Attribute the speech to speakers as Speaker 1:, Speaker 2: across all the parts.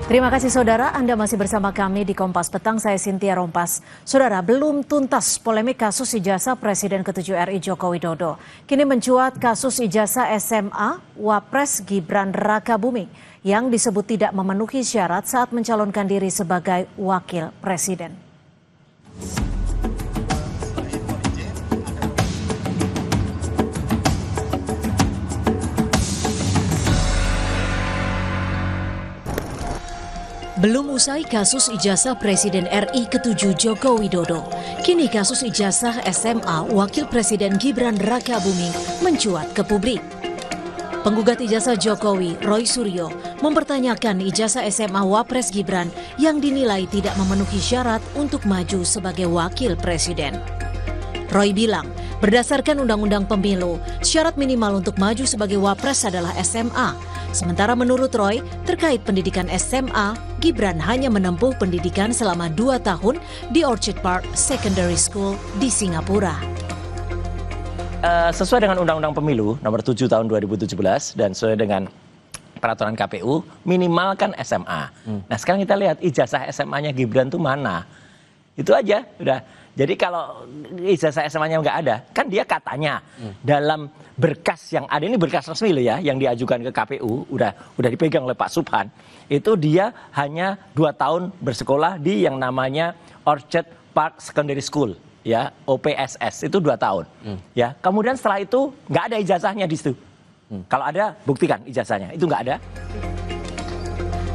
Speaker 1: Terima kasih saudara, Anda masih bersama kami di Kompas Petang, saya Cynthia Rompas. Saudara, belum tuntas polemik kasus ijazah Presiden ke-7 RI Joko Widodo. Kini mencuat kasus ijazah SMA Wapres Gibran Rakabuming yang disebut tidak memenuhi syarat saat mencalonkan diri sebagai wakil presiden. Belum usai kasus ijazah Presiden RI ke-7 Joko Widodo, kini kasus ijazah SMA Wakil Presiden Gibran Rakabuming mencuat ke publik. Penggugat ijazah Jokowi, Roy Suryo, mempertanyakan ijazah SMA Wapres Gibran yang dinilai tidak memenuhi syarat untuk maju sebagai wakil presiden. Roy bilang, berdasarkan Undang-Undang Pemilu, syarat minimal untuk maju sebagai wapres adalah SMA. Sementara menurut Roy, terkait pendidikan SMA, Gibran hanya menempuh pendidikan selama 2 tahun di Orchard Park Secondary School di Singapura.
Speaker 2: Sesuai dengan Undang-Undang Pemilu nomor 7 tahun 2017 dan sesuai dengan peraturan KPU, minimal kan SMA. Nah sekarang kita lihat ijazah SMA-nya Gibran itu mana. Itu aja, udah. Jadi kalau ijazah SMA-nya nggak ada, kan dia katanya dalam berkas yang ada, ini berkas resmi loh ya, yang diajukan ke KPU, udah dipegang oleh Pak Subhan, itu dia hanya 2 tahun bersekolah di yang namanya Orchard Park Secondary School, ya, OPSS, itu 2 tahun. Ya, kemudian setelah itu nggak ada ijazahnya di situ. Kalau ada, buktikan ijazahnya, itu nggak ada.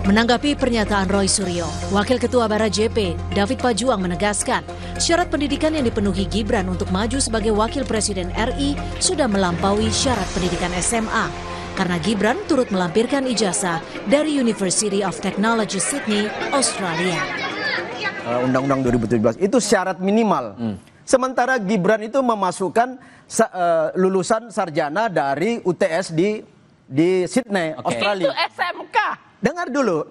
Speaker 1: Menanggapi pernyataan Roy Suryo, Wakil Ketua Bara JP, David Pajuang menegaskan, syarat pendidikan yang dipenuhi Gibran untuk maju sebagai Wakil Presiden RI sudah melampaui syarat pendidikan SMA. Karena Gibran turut melampirkan ijazah dari University of Technology Sydney, Australia.
Speaker 3: Undang-Undang 2017 itu syarat minimal. Sementara Gibran itu memasukkan lulusan sarjana dari UTS di Sydney, Australia.
Speaker 2: Itu SMK.
Speaker 3: Dengar dulu,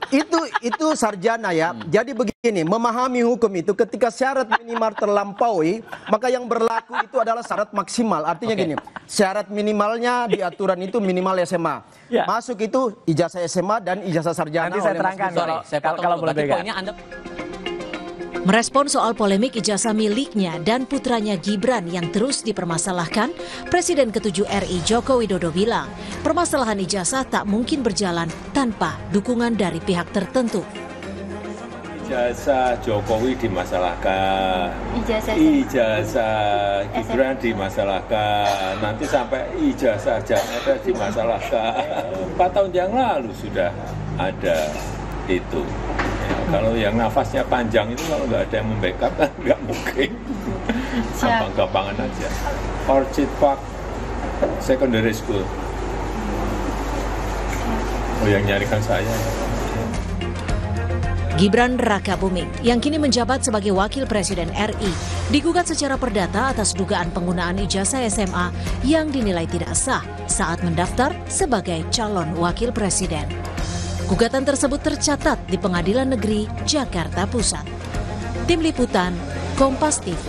Speaker 3: itu sarjana ya. Jadi begini, memahami hukum itu ketika syarat minimal terlampaui, maka yang berlaku itu adalah syarat maksimal. Artinya gini, syarat minimalnya di aturan itu minimal SMA.
Speaker 2: Ya.
Speaker 3: Masuk itu ijazah SMA dan ijazah sarjana.
Speaker 2: Nanti saya terangkan kalau boleh pegang.
Speaker 1: Merespon soal polemik ijazah miliknya dan putranya Gibran yang terus dipermasalahkan, Presiden ke-7 RI Joko Widodo bilang, permasalahan ijazah tak mungkin berjalan tanpa dukungan dari pihak tertentu.
Speaker 4: Ijazah Jokowi dimasalahkan, ijazah Gibran dimasalahkan, nanti sampai ijazah Janata dimasalahkan. 4 tahun yang lalu sudah ada itu. Ya, kalau yang nafasnya panjang itu kalau nggak ada yang membackup kan nggak mungkin. Gampang-gampangan aja. Orchard Park Secondary School. Oh, yang nyarikan saya.
Speaker 1: Gibran Rakabuming yang kini menjabat sebagai Wakil Presiden RI digugat secara perdata atas dugaan penggunaan ijazah SMA yang dinilai tidak sah saat mendaftar sebagai calon Wakil Presiden. Gugatan tersebut tercatat di Pengadilan Negeri Jakarta Pusat. Tim Liputan, Kompas TV.